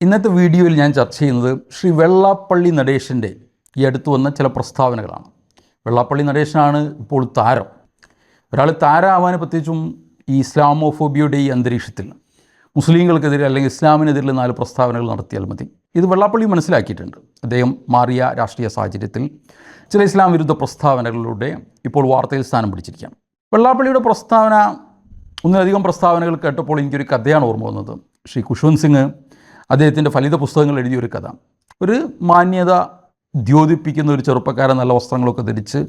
ഇന്നത്തെ വീഡിയോയിൽ ഞാൻ ചർച്ച ചെയ്യുന്നത് ശ്രീ വെള്ളാപ്പള്ളി നടേശൻ്റെ ഈ അടുത്ത് വന്ന ചില പ്രസ്താവനകളാണ്. വെള്ളാപ്പള്ളി നടേശനാണ് ഇപ്പോൾ താരം. ഒരാൾ താരമാവാൻ പ്രത്യേകിച്ചും ഈ ഇസ്ലാമോഫോബിയയുടെ ഈ അന്തരീക്ഷത്തിൽ മുസ്ലിങ്ങൾക്കെതിരെ അല്ലെങ്കിൽ ഇസ്ലാമിനെതിരെ 4 പ്രസ്താവനകൾ നടത്തിയാൽ മതി. ഇത് വെള്ളാപ്പള്ളി മനസ്സിലാക്കിയിട്ടുണ്ട്. അദ്ദേഹം മാറിയ രാഷ്ട്രീയ സാഹചര്യത്തിൽ ചില ഇസ്ലാം വിരുദ്ധ പ്രസ്താവനകളിലൂടെ ഇപ്പോൾ വാർത്തയിൽ സ്ഥാനം പിടിച്ചിരിക്കുകയാണ്. വെള്ളാപ്പള്ളിയുടെ പ്രസ്താവന, ഒന്നിലധികം പ്രസ്താവനകൾ കേട്ടപ്പോൾ എനിക്കൊരു കഥയാണ് ഓർമ്മ വന്നത്. ശ്രീ ഖുഷ്വന്ത് സിംഗ് അദ്ദേഹത്തിൻ്റെ ഫലിത പുസ്തകങ്ങൾ എഴുതിയൊരു കഥ. ഒരു മാന്യത ദ്യോതിപ്പിക്കുന്ന ഒരു ചെറുപ്പക്കാരൻ നല്ല വസ്ത്രങ്ങളൊക്കെ ധരിച്ച്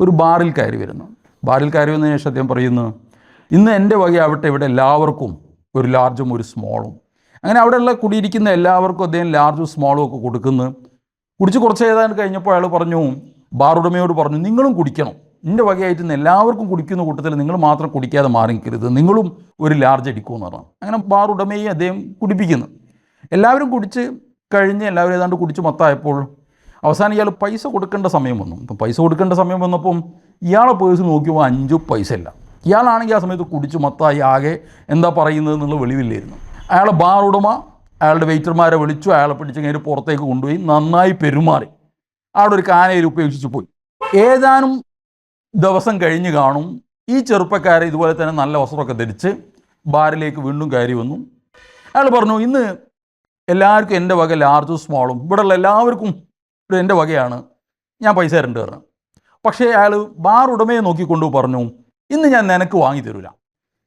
ഒരു ബാറിൽ കയറി വരുന്നു. ബാറിൽ കയറി വന്നതിന് ശേഷം അദ്ദേഹം പറയുന്നു, ഇന്ന് എൻ്റെ വകയാവട്ടെ ഇവിടെ എല്ലാവർക്കും ഒരു ലാർജും ഒരു സ്മോളും. അങ്ങനെ അവിടെയുള്ള കുടിയിരിക്കുന്ന എല്ലാവർക്കും അദ്ദേഹം ലാർജും സ്മോളും ഒക്കെ കൊടുക്കുന്നു. കുടിച്ച് കുറച്ച് ഏതാണ്ട് കഴിഞ്ഞപ്പോൾ അയാൾ പറഞ്ഞു, ബാർ ഉടമയോട് പറഞ്ഞു, നിങ്ങളും കുടിക്കണം, എൻ്റെ വകയായിട്ട് ഇന്ന് എല്ലാവർക്കും കുടിക്കുന്ന കൂട്ടത്തിൽ നിങ്ങൾ മാത്രം കുടിക്കാതെ മാറിക്കരുത്, നിങ്ങളും ഒരു ലാർജ് അടിക്കുമെന്ന് പറഞ്ഞു. അങ്ങനെ ബാർ ഉടമയെ അദ്ദേഹം കുടിപ്പിക്കുന്നു. എല്ലാവരും കുടിച്ച് കഴിഞ്ഞ് എല്ലാവരും ഏതാണ്ട് കുടിച്ച് മൊത്തമായപ്പോൾ അവസാനം ഇയാൾ പൈസ കൊടുക്കേണ്ട സമയം വന്നു. അപ്പം പൈസ കൊടുക്കേണ്ട സമയം വന്നപ്പം ഇയാളെ പേഴ്സ് നോക്കിയപ്പോൾ 5 പൈസ ഇല്ല. ഇയാളാണെങ്കിൽ ആ സമയത്ത് കുടിച്ച് മൊത്തമായി ആകെ എന്താ പറയുന്നത് എന്നുള്ള വെളിവില്ലായിരുന്നു. അയാളെ ബാർ ഉടമ അയാളുടെ വെയിറ്റർമാരെ വിളിച്ചു, അയാളെ പിടിച്ച് കഴിഞ്ഞ് പുറത്തേക്ക് കൊണ്ടുപോയി നന്നായി പെരുമാറി അവിടെ ഒരു കാനയിൽ ഉപേക്ഷിച്ച് പോയി. ഏതാനും ദിവസം കഴിഞ്ഞ് കാണും ഈ ചെറുപ്പക്കാരെ ഇതുപോലെ തന്നെ നല്ല വസ്ത്രമൊക്കെ ധരിച്ച് ബാറിലേക്ക് വീണ്ടും കയറി വന്നു. അയാൾ പറഞ്ഞു, ഇന്ന് എല്ലാവർക്കും എൻ്റെ വക ലാർജും സ്മോളും, ഇവിടെയുള്ള എല്ലാവർക്കും എൻ്റെ വകയാണ്, ഞാൻ പൈസ തരേണ്ടി പറഞ്ഞു. പക്ഷേ അയാൾ ബാർ ഉടമയെ നോക്കിക്കൊണ്ട് പറഞ്ഞു, ഇന്ന് ഞാൻ നിനക്ക് വാങ്ങി തരില്ല,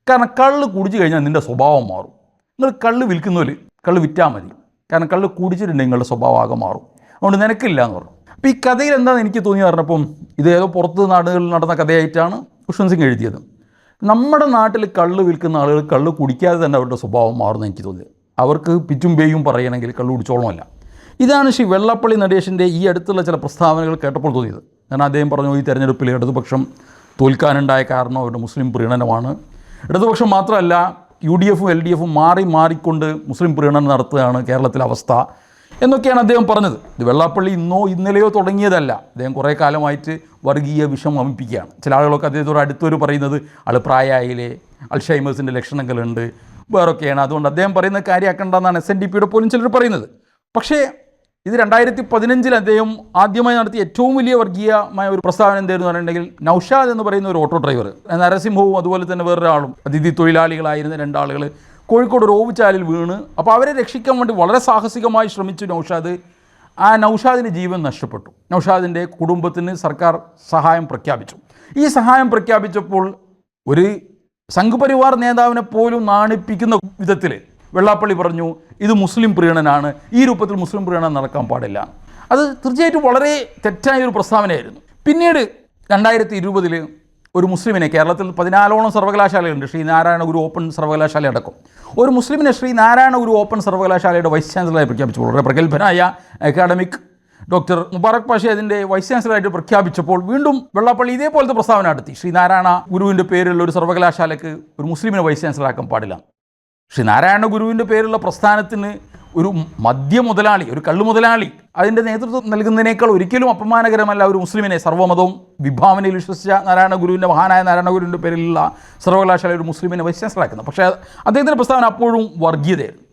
കാരണം കള്ള് കുടിച്ച് കഴിഞ്ഞാൽ നിൻ്റെ സ്വഭാവം മാറും. നിങ്ങൾ കള്ള് വിൽക്കുന്നവർ കള്ള് വിറ്റാൽ മതി, കാരണം കള്ള് കുടിച്ചിട്ടുണ്ടെങ്കിൽ നിങ്ങളുടെ സ്വഭാവം ആകെ മാറും, അതുകൊണ്ട് നിനക്കില്ല എന്ന് പറഞ്ഞു. അപ്പോൾ ഈ കഥയിൽ എന്താണെന്ന് എനിക്ക് തോന്നി പറഞ്ഞപ്പം ഇത് ഏതോ പുറത്ത് നാടുകളിൽ നടന്ന കഥയായിട്ടാണ് ഖുഷ്വന്ത് സിംഗ് എഴുതിയത്. നമ്മുടെ നാട്ടിൽ കള്ള് വിൽക്കുന്ന ആളുകൾ കള്ള് കുടിക്കാതെ തന്നെ അവരുടെ സ്വഭാവം മാറുമെന്ന് എനിക്ക് തോന്നിയത്. അവർക്ക് പിറ്റും പേയും പറയണമെങ്കിൽ കള്ളു കുടിച്ചോളമല്ല. ഇതാണ് ശ്രീ വെള്ളാപ്പള്ളി നടേശൻ്റെ ഈ അടുത്തുള്ള ചില പ്രസ്താവനകൾ കേട്ടപ്പോൾ തോന്നിയത്. കാരണം അദ്ദേഹം പറഞ്ഞു, ഈ തെരഞ്ഞെടുപ്പിൽ ഇടതുപക്ഷം തോൽക്കാനുണ്ടായ കാരണം അവരുടെ മുസ്ലിം പ്രീണനമാണ്. ഇടതുപക്ഷം മാത്രമല്ല, UDFും LDFും മാറിക്കൊണ്ട് മുസ്ലിം പ്രീണനം നടത്തുകയാണ് കേരളത്തിലെ അവസ്ഥ എന്നൊക്കെയാണ് അദ്ദേഹം പറഞ്ഞത്. ഇത് വെള്ളാപ്പള്ളി ഇന്നോ ഇന്നലെയോ തുടങ്ങിയതല്ല. അദ്ദേഹം കുറേ കാലമായിട്ട് വർഗീയ വിഷം വമിപ്പിക്കുകയാണ്. ചില ആളുകളൊക്കെ അദ്ദേഹത്തോട് അടുത്തൊരു പറയുന്നത് ആൾ പ്രായമായില്ലേ, അൾഷൈമേഴ്സിൻ്റെ ലക്ഷണങ്ങളുണ്ട്, വേറൊക്കെയാണ്, അതുകൊണ്ട് അദ്ദേഹം പറയുന്ന കാര്യമാക്കേണ്ടെന്നാണ് SNDPയുടെ പോലും ചിലർ പറയുന്നത്. പക്ഷേ ഇത് 2015 അദ്ദേഹം ആദ്യമായി നടത്തിയ ഏറ്റവും വലിയ വർഗീയമായ ഒരു പ്രസ്താവന എന്തായിരുന്നു പറഞ്ഞിട്ടുണ്ടെങ്കിൽ, നൗഷാദ് എന്ന് പറയുന്ന ഒരു ഓട്ടോ ഡ്രൈവർ, നരസിംഹവും അതുപോലെ തന്നെ വേറൊരാളും അതിഥി തൊഴിലാളികളായിരുന്ന 2 ആളുകൾ കോഴിക്കോട് റോവുചാലിൽ വീണ്, അപ്പോൾ അവരെ രക്ഷിക്കാൻ വേണ്ടി വളരെ സാഹസികമായി ശ്രമിച്ചു നൗഷാദ്. ആ നൗഷാദിന് ജീവൻ നഷ്ടപ്പെട്ടു. നൗഷാദിൻ്റെ കുടുംബത്തിന് സർക്കാർ സഹായം പ്രഖ്യാപിച്ചു. ഈ സഹായം പ്രഖ്യാപിച്ചപ്പോൾ ഒരു സംഘപരിവാർ നേതാവിനെ പോലും നാണിപ്പിക്കുന്ന വിധത്തിൽ വെള്ളാപ്പള്ളി പറഞ്ഞു, ഇത് മുസ്ലിം പ്രീണനാണ്, ഈ രൂപത്തിൽ മുസ്ലിം പ്രീണനം നടക്കാൻ പാടില്ല. അത് തീർച്ചയായിട്ടും വളരെ തെറ്റായൊരു പ്രസ്താവനയായിരുന്നു. പിന്നീട് 2020 ഒരു മുസ്ലിമിനെ, കേരളത്തിൽ 14ഓളം സർവകലാശാലയുണ്ട്, ശ്രീ നാരായണ ഗുരു ഓപ്പൺ സർവകലാശാല അടക്കം, ഒരു മുസ്ലിമിനെ ശ്രീ നാരായണ ഗുരു ഓപ്പൺ സർവകലാശാലയുടെ വൈസ് ചാൻസലറായി പ്രഖ്യാപിച്ചു. വളരെ പ്രഗത്ഭനായ അക്കാഡമിക് ഡോക്ടർ മുബാറക് പാഷ അതിൻ്റെ വൈസ് ചാൻസലറായിട്ട് പ്രഖ്യാപിച്ചപ്പോൾ വീണ്ടും വെള്ളാപ്പള്ളി ഇതേപോലത്തെ പ്രസ്താവന നടത്തി, ശ്രീ നാരായണ ഗുരുവിൻ്റെ പേരിലുള്ള ഒരു സർവകലാശാലയ്ക്ക് ഒരു മുസ്ലിമിനെ വൈസ് ചാൻസലറാക്കാൻ പാടില്ല. ശ്രീ നാരായണ ഗുരുവിൻ്റെ പേരുള്ള പ്രസ്ഥാനത്തിന് ഒരു മദ്യ മുതലാളി, ഒരു കള്ളു മുതലാളി അതിൻ്റെ നേതൃത്വം നൽകുന്നതിനേക്കാൾ ഒരിക്കലും അപമാനകരമല്ല ഒരു മുസ്ലിമിനെ, സർവ്വമതവും വിഭാവനയിൽ വിശ്വസിച്ച നാരായണ ഗുരുവിൻ്റെ, മഹാനായ നാരായണ ഗുരുവിൻ്റെ പേരിലുള്ള സർവകലാശാല ഒരു മുസ്ലിമിനെ വൈസ് ചാൻസലറാക്കുന്നത്. പക്ഷേ അദ്ദേഹത്തിൻ്റെ പ്രസ്താവന അപ്പോഴും വർഗീയതയായിരുന്നു.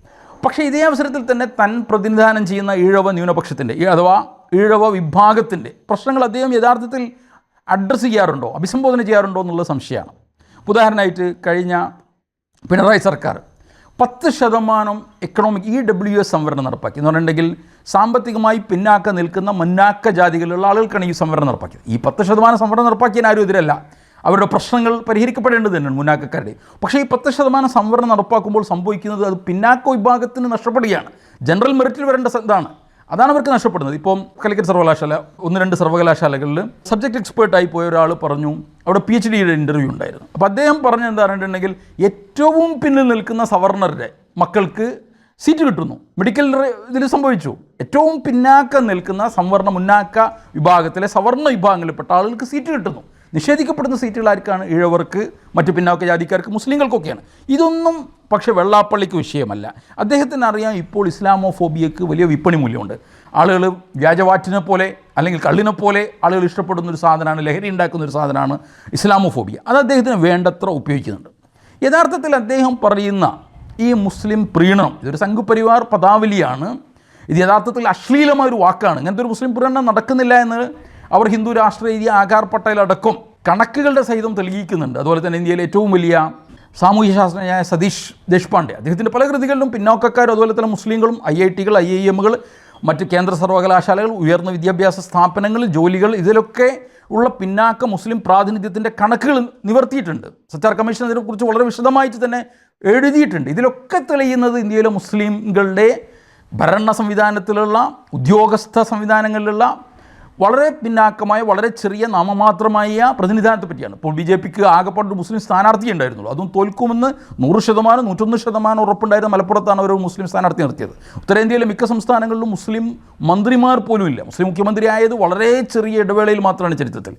പക്ഷേ ഇതേ അവസരത്തിൽ തന്നെ താൻ പ്രതിനിധാനം ചെയ്യുന്ന ഈഴവ ന്യൂനപക്ഷത്തിൻ്റെ അഥവാ ഈഴവ വിഭാഗത്തിൻ്റെ പ്രശ്നങ്ങൾ അദ്ദേഹം യഥാർത്ഥത്തിൽ അഡ്രസ്സ് ചെയ്യാറുണ്ടോ, അഭിസംബോധന ചെയ്യാറുണ്ടോ എന്നുള്ള സംശയമാണ്. ഉദാഹരണമായിട്ട് കഴിഞ്ഞ പിണറായി സർക്കാർ 10% എക്കണോമിക് EWS സംവരണം നടപ്പാക്കി എന്ന് പറഞ്ഞിട്ടുണ്ടെങ്കിൽ സാമ്പത്തികമായി പിന്നാക്കം നിൽക്കുന്ന മുന്നാക്ക ജാതികളിലുള്ള ആളുകൾക്കാണ് ഈ സംവരണം നടപ്പാക്കിയത്. ഈ 10% സംവരണം നടപ്പാക്കിയാൽ ആരും എതിരല്ല, അവരുടെ പ്രശ്നങ്ങൾ പരിഹരിക്കപ്പെടേണ്ടത് തന്നെയാണ് മുന്നാക്കക്കാരുടെ. പക്ഷേ ഈ 10% സംവരണം നടപ്പാക്കുമ്പോൾ സംഭവിക്കുന്നത് അത് പിന്നാക്ക വിഭാഗത്തിന് നഷ്ടപ്പെടുകയാണ്. ജനറൽ മെറിറ്റിൽ വരേണ്ട ഇതാണ്, അതാണ് അവർക്ക് നഷ്ടപ്പെടുന്നത്. ഇപ്പം കാലിക്കറ്റ് സർവകലാശാല 1-2 സർവകലാശാലകളിൽ സബ്ജക്റ്റ് എക്സ്പേർട്ടായി പോയ ഒരാൾ പറഞ്ഞു, അവിടെ PhDയുടെ ഇൻ്റർവ്യൂ ഉണ്ടായിരുന്നു. അപ്പോൾ അദ്ദേഹം പറഞ്ഞത് എന്താ പറഞ്ഞിട്ടുണ്ടെങ്കിൽ, ഏറ്റവും പിന്നിൽ നിൽക്കുന്ന സവർണരുടെ മക്കൾക്ക് സീറ്റ് കിട്ടുന്നു. മെഡിക്കൽ ഇതിൽ സംഭവിച്ചു, ഏറ്റവും പിന്നാക്കം നിൽക്കുന്ന സംവരണ മുന്നാക്ക വിഭാഗത്തിലെ സവർണ വിഭാഗങ്ങളിൽപ്പെട്ട ആളുകൾക്ക് സീറ്റ് കിട്ടുന്നു. നിഷേധിക്കപ്പെടുന്ന സീറ്റുകളാർക്കാണ്? ഈഴവർക്ക്, മറ്റ് പിന്നാക്ക ജാതിക്കാർക്ക്, മുസ്ലിങ്ങൾക്കൊക്കെയാണ്. ഇതൊന്നും പക്ഷേ വെള്ളാപ്പള്ളിക്ക് വിഷയമല്ല. അദ്ദേഹത്തിന് അറിയാം ഇപ്പോൾ ഇസ്ലാമോഫോബിയക്ക് വലിയ വിപണി മൂല്യമുണ്ട്. ആളുകൾ വ്യാജവാറ്റിനെ പോലെ അല്ലെങ്കിൽ കള്ളിനെ പോലെ ആളുകൾ ഇഷ്ടപ്പെടുന്നൊരു സാധനമാണ്, ലഹരി ഉണ്ടാക്കുന്നൊരു സാധനമാണ് ഇസ്ലാമോഫോബിയ. അത് അദ്ദേഹത്തിന് വേണ്ടത്ര ഉപയോഗിക്കുന്നുണ്ട്. യഥാർത്ഥത്തിൽ അദ്ദേഹം പറയുന്ന ഈ മുസ്ലിം പ്രീണനം ഇതൊരു സംഘപരിവാർ പദാവലിയാണ്. ഇത് യഥാർത്ഥത്തിൽ അശ്ലീലമായൊരു വാക്കാണ്. ഇങ്ങനത്തെ ഒരു മുസ്ലിം പ്രീണനം നടക്കുന്നില്ല എന്ന് അവർ ഹിന്ദു രാഷ്ട്രീയ ആകാർ പട്ടേലടക്കം കണക്കുകളുടെ സഹിതം തെളിയിക്കുന്നുണ്ട്. അതുപോലെ തന്നെ ഇന്ത്യയിലെ ഏറ്റവും വലിയ സാമൂഹ്യശാസ്ത്രജ്ഞനായ സതീഷ് ദേശ്പാണ്ഡെ അദ്ദേഹത്തിൻ്റെ പല കൃതികളിലും പിന്നോക്കക്കാരും അതുപോലെ തന്നെ മുസ്ലിങ്ങളും IIT-കൾ IIM-കൾ മറ്റ് കേന്ദ്ര സർവകലാശാലകൾ ഉയർന്ന വിദ്യാഭ്യാസ സ്ഥാപനങ്ങൾ ജോലികൾ ഇതിലൊക്കെ ഉള്ള പിന്നാക്ക മുസ്ലിം പ്രാതിനിധ്യത്തിൻ്റെ കണക്കുകൾ നിവർത്തിയിട്ടുണ്ട്. സച്ചാർ കമ്മീഷൻ ഇതിനെക്കുറിച്ച് വളരെ വിശദമായിട്ട് തന്നെ എഴുതിയിട്ടുണ്ട്. ഇതിലൊക്കെ തെളിയുന്നത് ഇന്ത്യയിലെ മുസ്ലിംകളുടെ ഭരണ സംവിധാനത്തിലുള്ള ഉദ്യോഗസ്ഥ സംവിധാനങ്ങളിലുള്ള വളരെ പിന്നാക്കമായ വളരെ ചെറിയ നാമമാത്രമായ പ്രതിനിധാനത്തെ പറ്റിയാണ്. ഇപ്പോൾ BJP-ക്ക് ആകെപ്പാട് മുസ്ലിം സ്ഥാനാർത്ഥി ഉണ്ടായിരുന്നുള്ളൂ. അതും തോൽക്കുമെന്ന് 100%, 101% ഉറപ്പുണ്ടായിരുന്ന മലപ്പുറത്താണ് അവർ മുസ്ലിം സ്ഥാനാർത്ഥി നിർത്തിയത്. ഉത്തരേന്ത്യയിലെ മിക്ക സംസ്ഥാനങ്ങളിലും മുസ്ലിം മന്ത്രിമാർ പോലും ഇല്ല. മുസ്ലിം മുഖ്യമന്ത്രി ആയത് വളരെ ചെറിയ ഇടവേളയിൽ മാത്രമാണ് ചരിത്രത്തിൽ.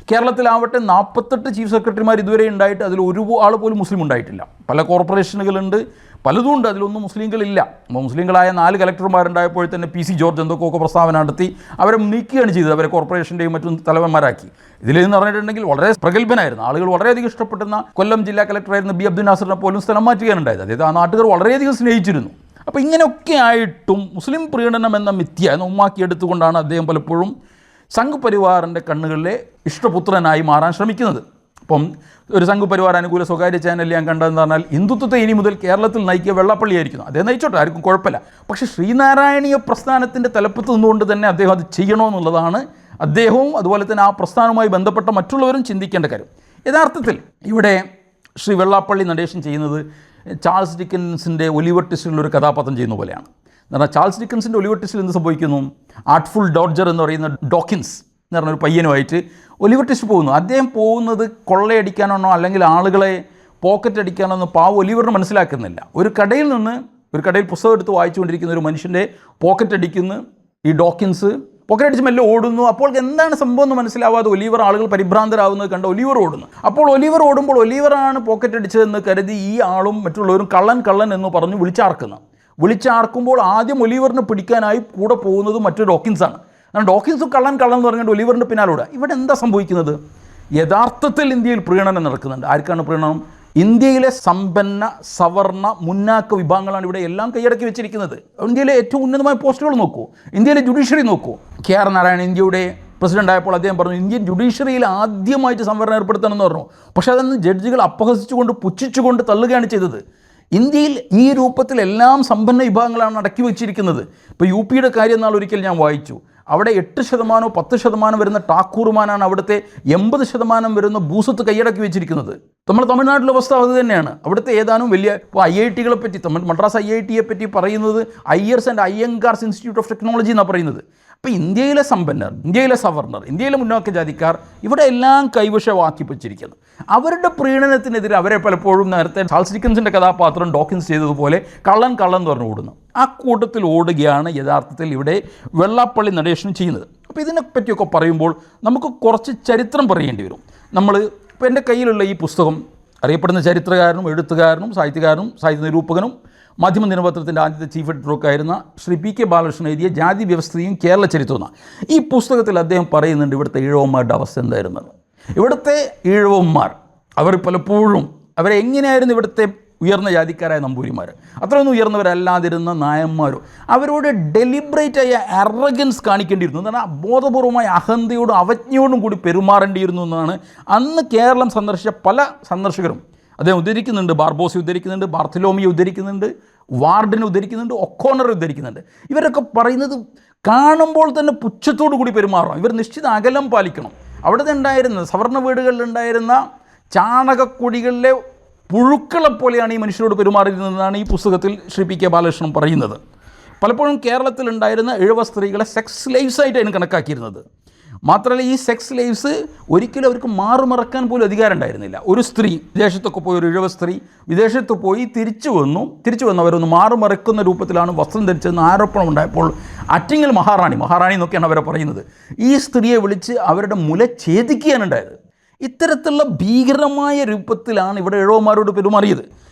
കേരളത്തിലാവട്ടെ 48 ചീഫ് സെക്രട്ടറിമാർ ഇതുവരെ ഉണ്ടായിട്ട് അതിൽ ഒരു ആൾ പോലും മുസ്ലിം ഉണ്ടായിട്ടില്ല. പല കോർപ്പറേഷനുകളുണ്ട്, പലതും ഉണ്ട്, അതിലൊന്നും മുസ്ലിങ്ങളില്ല. അപ്പോൾ മുസ്ലിങ്ങളായ 4 കലക്ടർമാരുണ്ടായപ്പോൾ തന്നെ PC ജോർജ് എന്തൊക്കെ പ്രസ്താവന നടത്തി അവരെ നീക്കുകയാണ് ചെയ്തത്. അവരെ കോർപ്പറേഷൻ്റെയും മറ്റും തലവന്മാരാക്കി. ഇതിലെന്ന് പറഞ്ഞിട്ടുണ്ടെങ്കിൽ വളരെ പ്രഗത്ഭനായിരുന്നു, ആളുകൾ വളരെയധികം ഇഷ്ടപ്പെടുന്ന കൊല്ലം ജില്ലാ കലക്ടറായിരുന്ന B അബ്ദുൽ നാസറിനെ പോലും സ്ഥലം മാറ്റുകയാണുണ്ടായത്. അതായത് ആ നാട്ടുകാർ വളരെയധികം സ്നേഹിച്ചിരുന്നു. അപ്പോൾ ഇങ്ങനെയൊക്കെ ആയിട്ടും മുസ്ലിം പ്രീണനം എന്ന മിഥ്യ എന്ന് ഉമ്മാക്കിയെടുത്തുകൊണ്ടാണ് അദ്ദേഹം പലപ്പോഴും സംഘപരിവാറിൻ്റെ കണ്ണുകളിലെ ഇഷ്ടപുത്രനായി മാറാൻ ശ്രമിക്കുന്നത്. അപ്പം ഒരു സംഘപരിവാർ അനുകൂല സ്വകാര്യ ചാനലിൽ ഞാൻ കണ്ടതെന്ന് പറഞ്ഞാൽ ഹിന്ദുത്വത്തെ ഇനി മുതൽ കേരളത്തിൽ നയിക്കുക വെള്ളാപ്പള്ളിയായിരിക്കുന്നു. അദ്ദേഹം നയിച്ചോട്ടെ, ആർക്കും കുഴപ്പമില്ല. പക്ഷേ ശ്രീനാരായണീയ പ്രസ്ഥാനത്തിൻ്റെ തലപ്പത്ത് നിന്നുകൊണ്ട് തന്നെ അദ്ദേഹം അത് ചെയ്യണമെന്നുള്ളതാണ് അദ്ദേഹവും അതുപോലെ തന്നെ ആ പ്രസ്ഥാനവുമായി ബന്ധപ്പെട്ട മറ്റുള്ളവരും ചിന്തിക്കേണ്ട കാര്യം. യഥാർത്ഥത്തിൽ ഇവിടെ ശ്രീ വെള്ളാപ്പള്ളി നടേശൻ ചെയ്യുന്നത് ചാൾസ് ഡിക്കൻസിൻ്റെ ഒലിവർ ട്വിസ്റ്റിലൊരു കഥാപാത്രം ചെയ്യുന്ന പോലെയാണ്. എന്ന് പറഞ്ഞാൽ ചാൾസ് ഡിക്കൻസിൻ്റെ ഒലിവർ ട്വിസ്റ്റിൽ എന്ത് സംഭവിക്കുന്നു? ആർട്ട്ഫുൾ ഡോഡ്ജർ എന്ന് പറയുന്ന ഡോക്കിൻസ് എന്ന് പറഞ്ഞൊരു പയ്യനുമായിട്ട് ഒലിവർ ട്വിസ്റ്റ് പോകുന്നു. അദ്ദേഹം പോകുന്നത് കൊള്ളയടിക്കാനാണോ അല്ലെങ്കിൽ ആളുകളെ പോക്കറ്റ് അടിക്കാനോ എന്ന് ഒലിവറിന് മനസ്സിലാക്കുന്നില്ല. ഒരു കടയിൽ പുസ്തകം എടുത്ത് വായിച്ചുകൊണ്ടിരിക്കുന്ന ഒരു മനുഷ്യൻ്റെ പോക്കറ്റ് അടിക്കുന്നു ഈ ഡോക്കിൻസ്. പോക്കറ്റ് അടിച്ച് മെല്ലെ ഓടുന്നു. അപ്പോൾ എന്താണ് സംഭവം എന്ന് മനസ്സിലാവാതെ ഒലിവർ ആളുകൾ പരിഭ്രാന്തരാകുന്നത് കണ്ട് ഒലിവർ ഓടുന്നു. അപ്പോൾ ഒലിവർ ഓടുമ്പോൾ ഒലിവറാണ് പോക്കറ്റ് അടിച്ചതെന്ന് കരുതി ഈ ആളും മറ്റുള്ളവരും കള്ളൻ എന്ന് പറഞ്ഞ് വിളിച്ചാർക്കുമ്പോൾ ആദ്യം ഒലിവറിനെ പിടിക്കാനായി കൂടെ പോകുന്നത് മറ്റൊരു ഡോക്കിൻസാണ്. കാരണം ഡോക്കിൻസും കള്ളൻ എന്ന് പറഞ്ഞിട്ട് ഒലിവറിൻ്റെ പിന്നാലോടുക. ഇവിടെ എന്താ സംഭവിക്കുന്നത്? യഥാർത്ഥത്തിൽ ഇന്ത്യയിൽ പ്രീണനം നടക്കുന്നുണ്ട്. ആർക്കാണ് പ്രീണനം? ഇന്ത്യയിലെ സമ്പന്ന സവർണ മുന്നാക്ക വിഭാഗങ്ങളാണ് ഇവിടെ എല്ലാം കൈയടക്കി വെച്ചിരിക്കുന്നത്. ഇന്ത്യയിലെ ഏറ്റവും ഉന്നതമായ പോസ്റ്റുകൾ നോക്കൂ, ഇന്ത്യയിലെ ജുഡീഷ്യറി നോക്കൂ. KR നാരായണൻ ഇന്ത്യയുടെ പ്രസിഡന്റ് ആയപ്പോൾ അദ്ദേഹം പറഞ്ഞു ഇന്ത്യൻ ജുഡീഷ്യറിയിൽ ആദ്യമായിട്ട് സംവരണം ഏർപ്പെടുത്തണമെന്ന് പറഞ്ഞു. പക്ഷേ അതൊന്ന് ജഡ്ജികൾ അപഹസിച്ചുകൊണ്ട് പുച്ഛിച്ചുകൊണ്ട് തള്ളുകയാണ് ചെയ്തത്. ഇന്ത്യയിൽ ഈ രൂപത്തിൽ എല്ലാം സമ്പന്ന വിഭാഗങ്ങളാണ് അടക്കി വെച്ചിരിക്കുന്നത്. ഇപ്പോൾ UP-യുടെ കാര്യം എന്നാൽ ഒരിക്കൽ ഞാൻ വായിച്ചു. അവിടെ 8% 10% വരുന്ന ടാക്കൂർമാനാണ് അവിടുത്തെ 80% വരുന്ന ഭൂസ്വത്ത് കൈയടക്കി വെച്ചിരിക്കുന്നത്. നമ്മുടെ തമിഴ്നാട്ടിലെ അവസ്ഥ അത് തന്നെയാണ്. അവിടുത്തെ ഏതാനും വലിയ ഇപ്പോൾ IIT-കളെ പറ്റി മദ്രാസ് IIT-യെ പറ്റി പറയുന്നത് അയ്യർസ് ആൻഡ് അയ്യങ്കാർസ് ഇൻസ്റ്റിറ്റ്യൂട്ട് ഓഫ് ടെക്നോളജി എന്നാണ് പറയുന്നത്. അപ്പോൾ ഇന്ത്യയിലെ സമ്പന്നർ, ഇന്ത്യയിലെ സവർണർ, ഇന്ത്യയിലെ മുന്നോക്ക ജാതിക്കാർ ഇവിടെ എല്ലാം കൈവശമാക്കി വെച്ചിരിക്കുന്നു. അവരുടെ പ്രീണനത്തിനെതിരെ അവരെ പലപ്പോഴും നേരത്തെ ചാൾസ് ഡിക്കൻസിൻ്റെ കഥാപാത്രം ഡോക്കിൻസ് ചെയ്തതുപോലെ കള്ളൻ എന്ന് പറഞ്ഞ് ഓടുന്നു. ആ കൂട്ടത്തിൽ ഓടുകയാണ് യഥാർത്ഥത്തിൽ ഇവിടെ വെള്ളാപ്പള്ളി നടേശൻ ചെയ്യുന്നത്. അപ്പോൾ ഇതിനെപ്പറ്റിയൊക്കെ പറയുമ്പോൾ നമുക്ക് കുറച്ച് ചരിത്രം പറയേണ്ടി വരും. ഇപ്പോൾ എൻ്റെ കയ്യിലുള്ള ഈ പുസ്തകം അറിയപ്പെടുന്ന ചരിത്രകാരനും എഴുത്തുകാരനും സാഹിത്യകാരനും സാഹിത്യ നിരൂപകനും മാധ്യമ ദിനപത്രത്തിൻ്റെ ആദ്യത്തെ ചീഫ് എഡിറ്ററൊക്കെ ആയിരുന്ന ശ്രീ PK ബാലകൃഷ്ണൻ എഴുതിയ ജാതി വ്യവസ്ഥയും കേരള ചരിത്രവുമാണ്. ഈ പുസ്തകത്തിൽ അദ്ദേഹം പറയുന്നുണ്ട് ഇവിടുത്തെ ഈഴവന്മാരുടെ അവസ്ഥ എന്തായിരുന്നത്. ഇവിടുത്തെ ഈഴവന്മാർ അവർ പലപ്പോഴും എങ്ങനെയായിരുന്നു ഇവിടുത്തെ ഉയർന്ന ജാതിക്കാരായ നമ്പൂരിമാർ, അത്രയൊന്നും ഉയർന്നവരല്ലാതിരുന്ന നായന്മാരും അവരോട് ഡെലിബറേറ്റായ അറഗൻസ് കാണിക്കേണ്ടിയിരുന്നു. എന്ന് പറഞ്ഞാൽ ബോധപൂർവമായ അഹന്തയോടും അവജ്ഞയോടും കൂടി പെരുമാറേണ്ടിയിരുന്നു എന്നാണ് അന്ന് കേരളം സന്ദർശിച്ച പല സന്ദർശകരും അദ്ദേഹം ഉദ്ധരിക്കുന്നുണ്ട്. ബാർബോസി ഉദ്ധരിക്കുന്നുണ്ട്, ബാർത്തലോമിയെ ഉദ്ധരിക്കുന്നുണ്ട്, വാർഡിനെ ഉദ്ധരിക്കുന്നുണ്ട്, ഒക്കോണറെ ഉദ്ധരിക്കുന്നുണ്ട്. ഇവരൊക്കെ പറയുന്നത് കാണുമ്പോൾ തന്നെ പുച്ഛത്തോടു കൂടി പെരുമാറണം, ഇവർ നിശ്ചിത അകലം പാലിക്കണം. അവിടെ ഉണ്ടായിരുന്ന സവർണ വീടുകളിലുണ്ടായിരുന്ന ചാണകക്കുടികളിലെ പുഴുക്കളെപ്പോലെയാണ് ഈ മനുഷ്യരോട് പെരുമാറിയിരുന്നതെന്നാണ് ഈ പുസ്തകത്തിൽ ശ്രീ PK ബാലകൃഷ്ണൻ പറയുന്നത്. പലപ്പോഴും കേരളത്തിലുണ്ടായിരുന്ന ഇഴവ സ്ത്രീകളെ സെക്സ് സ്ലേവ്സായിട്ടാണ് കണക്കാക്കിയിരുന്നത്. മാത്രമല്ല ഈ സെക്സ് സ്ലേവ്സ് ഒരിക്കലും അവർക്ക് മാറുമറക്കാൻ പോലും അധികാരം ഉണ്ടായിരുന്നില്ല. ഒരു സ്ത്രീ വിദേശത്തൊക്കെ പോയി, ഒരു ഇഴവ സ്ത്രീ വിദേശത്ത് പോയി തിരിച്ചു വന്ന് അവരൊന്ന് മാറുമറക്കുന്ന രൂപത്തിലാണ് വസ്ത്രം ധരിച്ചതെന്ന് ആരോപണം ഉണ്ടായപ്പോൾ ആറ്റിങ്ങൽ മഹാറാണി എന്നൊക്കെയാണ് അവരെ പറയുന്നത്, ഈ സ്ത്രീയെ വിളിച്ച് അവരുടെ മുല ഛേദിക്കുകയാണുണ്ടായത്. ഇത്തരത്തിലുള്ള ഭീകരമായ രൂപത്തിലാണ് ഇവിടെ ഇഴവന്മാരോട് പെരുമാറിയത്.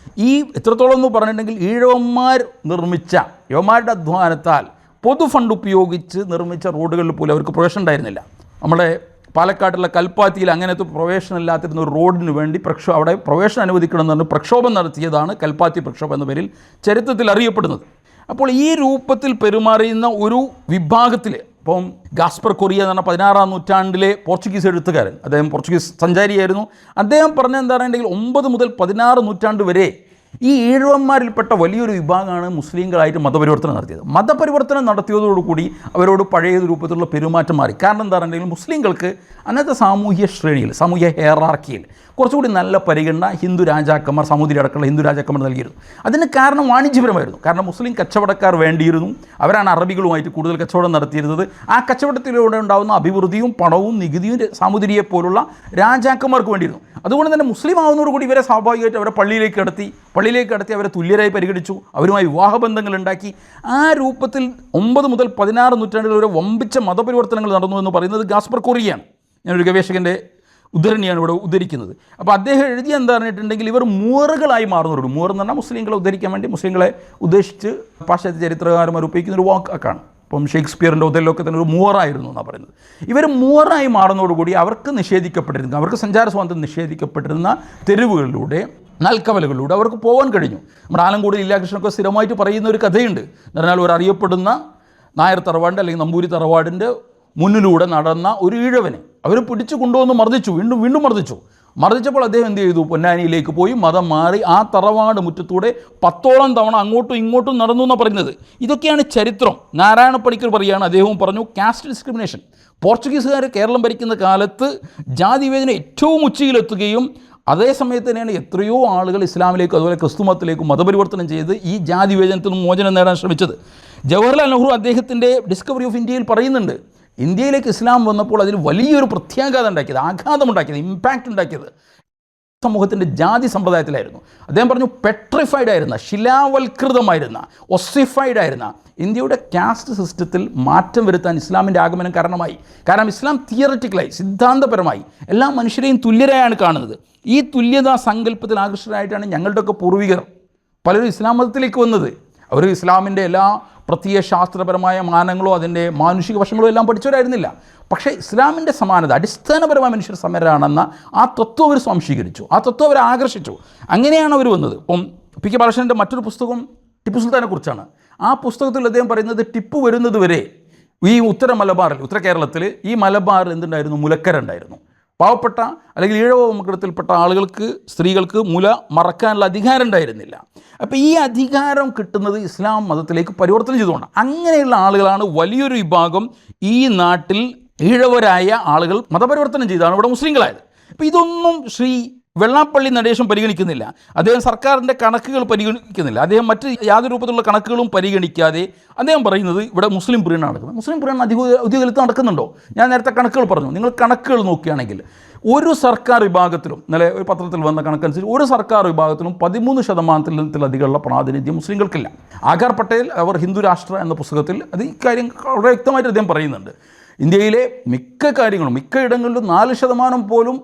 ഈ എത്രത്തോളം എന്ന് പറഞ്ഞിട്ടുണ്ടെങ്കിൽ യവന്മാരുടെ അധ്വാനത്താൽ പൊതു ഫണ്ട് ഉപയോഗിച്ച് നിർമ്മിച്ച റോഡുകളിൽ പോലും അവർക്ക് പ്രവേശനം ഉണ്ടായിരുന്നില്ല. നമ്മുടെ പാലക്കാട്ടുള്ള കൽപ്പാത്തിയിൽ അങ്ങനത്തെ പ്രവേശനം ഇല്ലാത്തിരുന്ന ഒരു റോഡിന് വേണ്ടി അവിടെ പ്രവേശനം അനുവദിക്കണമെന്ന് പറഞ്ഞ് പ്രക്ഷോഭം നടത്തിയതാണ് കൽപ്പാത്തി പ്രക്ഷോഭം എന്ന പേരിൽ ചരിത്രത്തിൽ അറിയപ്പെടുന്നത്. അപ്പോൾ ഈ രൂപത്തിൽ പെരുമാറിയുന്ന ഒരു വിഭാഗത്തിൽ, ഇപ്പം ഗാസ്പർ കൊറിയ എന്ന് പറഞ്ഞാൽ 16-ാം നൂറ്റാണ്ടിലെ പോർച്ചുഗീസ് എഴുത്തുകാരൻ, അദ്ദേഹം പോർച്ചുഗീസ് സഞ്ചാരിയായിരുന്നു. അദ്ദേഹം പറഞ്ഞ എന്താ പറയുകയാണെങ്കിൽ 9 മുതൽ 16 നൂറ്റാണ്ട് വരെ ഈ ഈഴവന്മാരിൽപ്പെട്ട വലിയൊരു വിഭാഗമാണ് മുസ്ലിങ്ങളായിട്ട് മതപരിവർത്തനം നടത്തിയത്. മതപരിവർത്തനം നടത്തിയതോടുകൂടി അവരോട് പഴയ രൂപത്തിലുള്ള പെരുമാറ്റം മാറി. കാരണം എന്താ പറയുകയാണെങ്കിൽ മുസ്ലിങ്ങൾക്ക് അന്നത്തെ സാമൂഹ്യ ശ്രേണിയിൽ, സാമൂഹ്യ ഹെയറാർക്കിയിൽ കുറച്ചുകൂടി നല്ല പരിഗണന ഹിന്ദു രാജാക്കന്മാർ, സാമൂതിരി അടക്കമുള്ള ഹിന്ദു രാജാക്കന്മാർ നൽകിയിരുന്നു. അതിന് കാരണം വാണിജ്യപരമായിരുന്നു. കാരണം മുസ്ലിം കച്ചവടക്കാർ വേണ്ടിയിരുന്നു. അവരാണ് അറബികളുമായിട്ട് കൂടുതൽ കച്ചവടം നടത്തിയിരുന്നത്. ആ കച്ചവടത്തിലൂടെ ഉണ്ടാകുന്ന അഭിവൃദ്ധിയും പണവും നികുതിയും സാമൂതിരിയെ പോലുള്ള രാജാക്കന്മാർക്ക് വേണ്ടിയിരുന്നു. അതുകൊണ്ട് തന്നെ മുസ്ലിം ആവുന്നതോടുകൂടി ഇവരെ സ്വാഭാവികമായിട്ട് അവരെ പള്ളിയിലേക്ക് കടത്തി അവരെ തുല്യരായി പരിഗണിച്ചു. അവരുമായി വിവാഹബന്ധങ്ങൾ ഉണ്ടാക്കി. ആ രൂപത്തിൽ 9 മുതൽ 16 നൂറ്റാണ്ടിൽ ഒരു വമ്പിച്ച മതപരിവർത്തനങ്ങൾ നടന്നു എന്ന് പറയുന്നത് ഗാസ്പർ കൊറിയയാണ്. ഞാനൊരു ഗവേഷകൻ്റെ ഉദ്ധരണിയാണ് ഇവിടെ ഉദ്ധരിക്കുന്നത്. അപ്പോൾ അദ്ദേഹം എഴുതിയ എന്താ പറഞ്ഞിട്ടുണ്ടെങ്കിൽ ഇവർ മൂറുകളായി മാറുന്നവരുണ്ട്. മൂർ എന്ന് പറഞ്ഞാൽ മുസ്ലിങ്ങളെ ഉദ്ധരിക്കാൻ വേണ്ടി മുസ്ലിങ്ങളെ ഉദ്ദേശിച്ച് പാശ്ചാത്യ ചരിത്രകാരന്മാർ ഉപയോഗിക്കുന്ന ഒരു വാക്കാണ്. ഇപ്പം ഷേക്സ്പിയറിൻ്റെ ഒതെല്ലൊക്കെ തന്നെ ഒരു മൂവറായിരുന്നു എന്നാണ് പറയുന്നത്. ഇവർ മൂവറായി മാറുന്നതോടുകൂടി അവർക്ക് നിഷേധിക്കപ്പെട്ടിരുന്ന, അവർക്ക് സഞ്ചാര സ്വാതന്ത്ര്യം നിഷേധിക്കപ്പെട്ടിരുന്ന തെരുവുകളിലൂടെ, നൽക്കവലകളിലൂടെ അവർക്ക് പോകാൻ കഴിഞ്ഞു. നമ്മുടെ ആലങ്കോട് ലീലാകൃഷ്ണനൊക്കെ സ്ഥിരമായിട്ട് പറയുന്ന ഒരു കഥയുണ്ട്. എന്ന് പറഞ്ഞാൽ ഒരു അറിയപ്പെടുന്ന നായർ തറവാടിൻ്റെ അല്ലെങ്കിൽ നമ്പൂരി തറവാടിൻ്റെ മുന്നിലൂടെ നടന്ന ഒരു ഈഴവനെ അവർ പിടിച്ചു കൊണ്ടുവന്ന് മർദ്ദിച്ചു, വീണ്ടും മർദ്ദിച്ചപ്പോൾ അദ്ദേഹം എന്ത് ചെയ്തു? പൊന്നാനിയിലേക്ക് പോയി മതം മാറി ആ തറവാട് മുറ്റത്തൂടെ 10ഓളം തവണ അങ്ങോട്ടും ഇങ്ങോട്ടും നടന്നു എന്നാണ് പറയുന്നത്. ഇതൊക്കെയാണ് ചരിത്രം. നാരായണ പണിക്കർ പറയുകയാണ്, അദ്ദേഹവും പറഞ്ഞു കാസ്റ്റ് ഡിസ്ക്രിമിനേഷൻ. പോർച്ചുഗീസുകാർ കേരളം ഭരിക്കുന്ന കാലത്ത് ജാതി വിവേചനം ഏറ്റവും ഉച്ചയിലെത്തുകയും അതേ സമയത്ത് തന്നെയാണ് എത്രയോ ആളുകൾ ഇസ്ലാമിലേക്കും അതുപോലെ ക്രിസ്തുമതത്തിലേക്കും മതപരിവർത്തനം ചെയ്ത് ഈ ജാതി വിവേചനത്തിൽ നിന്ന് മോചനം നേടാൻ ശ്രമിച്ചത്. ജവഹർലാൽ നെഹ്റു അദ്ദേഹത്തിൻ്റെ ഡിസ്കവറി ഓഫ് ഇന്ത്യയിൽ പറയുന്നുണ്ട്, ഇന്ത്യയിലേക്ക് ഇസ്ലാം വന്നപ്പോൾ അതിൽ വലിയൊരു പ്രത്യാഘാതം ഉണ്ടാക്കിയത്, ആഘാതമുണ്ടാക്കിയത്, ഇമ്പാക്റ്റ് ഉണ്ടാക്കിയത് സമൂഹത്തിൻ്റെ ജാതി സമ്പ്രദായത്തിലായിരുന്നു. അദ്ദേഹം പറഞ്ഞു പെട്രിഫൈഡ് ആയിരുന്ന, ശിലാവൽകൃതമായിരുന്ന, ഒസിഫൈഡ് ആയിരുന്ന ഇന്ത്യയുടെ കാസ്റ്റ് സിസ്റ്റത്തിൽ മാറ്റം വരുത്താൻ ഇസ്ലാമിൻ്റെ ആഗമനം കാരണമായി. കാരണം ഇസ്ലാം തിയററ്റിക്കലായി, സിദ്ധാന്തപരമായി എല്ലാ മനുഷ്യരെയും തുല്യരായാണ് കാണുന്നത്. ഈ തുല്യതാ സങ്കല്പത്തിൽ ആകൃഷ്ടരായിട്ടാണ് ഞങ്ങളുടെയൊക്കെ പൂർവികർ പലരും ഇസ്ലാം മതത്തിലേക്ക് വന്നത്. അവർ ഇസ്ലാമിൻ്റെ എല്ലാ പ്രത്യയശാസ്ത്രപരമായ മാനങ്ങളോ അതിൻ്റെ മാനുഷിക വശങ്ങളോ എല്ലാം പഠിച്ചവരായിരുന്നില്ല. പക്ഷേ ഇസ്ലാമിൻ്റെ സമാനത, അടിസ്ഥാനപരമായ മനുഷ്യർ സമരാണെന്ന ആ തത്വം അവർ സ്വാംശീകരിച്ചു, ആ തത്വം അവരെ ആകർഷിച്ചു. അങ്ങനെയാണ് അവർ വന്നത്. ഇപ്പം പി കെ ബാലകൃഷ്ണൻ്റെ മറ്റൊരു പുസ്തകം ടിപ്പു സുൽത്താനെ കുറിച്ചാണ്. ആ പുസ്തകത്തിൽ അദ്ദേഹം പറയുന്നത് ടിപ്പു വരുന്നത് വരെ ഈ ഉത്തര കേരളത്തിൽ ഈ മലബാറിൽ എന്തുണ്ടായിരുന്നു? മുലക്കര ഉണ്ടായിരുന്നു. പാവപ്പെട്ട അല്ലെങ്കിൽ ഈഴവ മക്കളത്തിൽപ്പെട്ട ആളുകൾക്ക്, സ്ത്രീകൾക്ക് മുല മറക്കാനുള്ള അധികാരം ഉണ്ടായിരുന്നില്ല. അപ്പോൾ ഈ അധികാരം കിട്ടുന്നത് ഇസ്ലാം മതത്തിലേക്ക് പരിവർത്തനം ചെയ്തുകൊണ്ടാണ്. അങ്ങനെയുള്ള ആളുകളാണ് വലിയൊരു വിഭാഗം ഈ നാട്ടിൽ ഈഴവരായ ആളുകൾ മതപരിവർത്തനം ചെയ്താണ് ഇവിടെ മുസ്ലിങ്ങളായത്. അപ്പോൾ ഇതൊന്നും ശ്രീ വെള്ളാപ്പള്ളി നടേശൻ പരിഗണിക്കുന്നില്ല. അദ്ദേഹം സർക്കാരിൻ്റെ കണക്കുകൾ പരിഗണിക്കുന്നില്ല. അദ്ദേഹം മറ്റ് യാതൊരു രൂപത്തിലുള്ള കണക്കുകളും പരിഗണിക്കാതെ അദ്ദേഹം പറയുന്നത് ഇവിടെ മുസ്ലിം പ്രീണനം നടക്കുന്നത്. മുസ്ലിം പ്രീണനം ഉദ്യോഗത്തിൽ നടക്കുന്നുണ്ടോ? ഞാൻ നേരത്തെ കണക്കുകൾ പറഞ്ഞു. നിങ്ങൾ കണക്കുകൾ നോക്കുകയാണെങ്കിൽ ഒരു സർക്കാർ വിഭാഗത്തിലും, ഇന്നലെ ഒരു പത്രത്തിൽ വന്ന കണക്കനുസരിച്ച് ഒരു സർക്കാർ വിഭാഗത്തിലും 13% പ്രാതിനിധ്യം മുസ്ലിങ്ങൾക്കില്ല. ആകാർ പട്ടേൽ അവർ ഹിന്ദു രാഷ്ട്ര എന്ന പുസ്തകത്തിൽ അത് ഇക്കാര്യം വളരെ വ്യക്തമായിട്ട് അദ്ദേഹം പറയുന്നുണ്ട്. ഇന്ത്യയിലെ മിക്ക കാര്യങ്ങളും, മിക്ക ഇടങ്ങളിലും 4% പോലും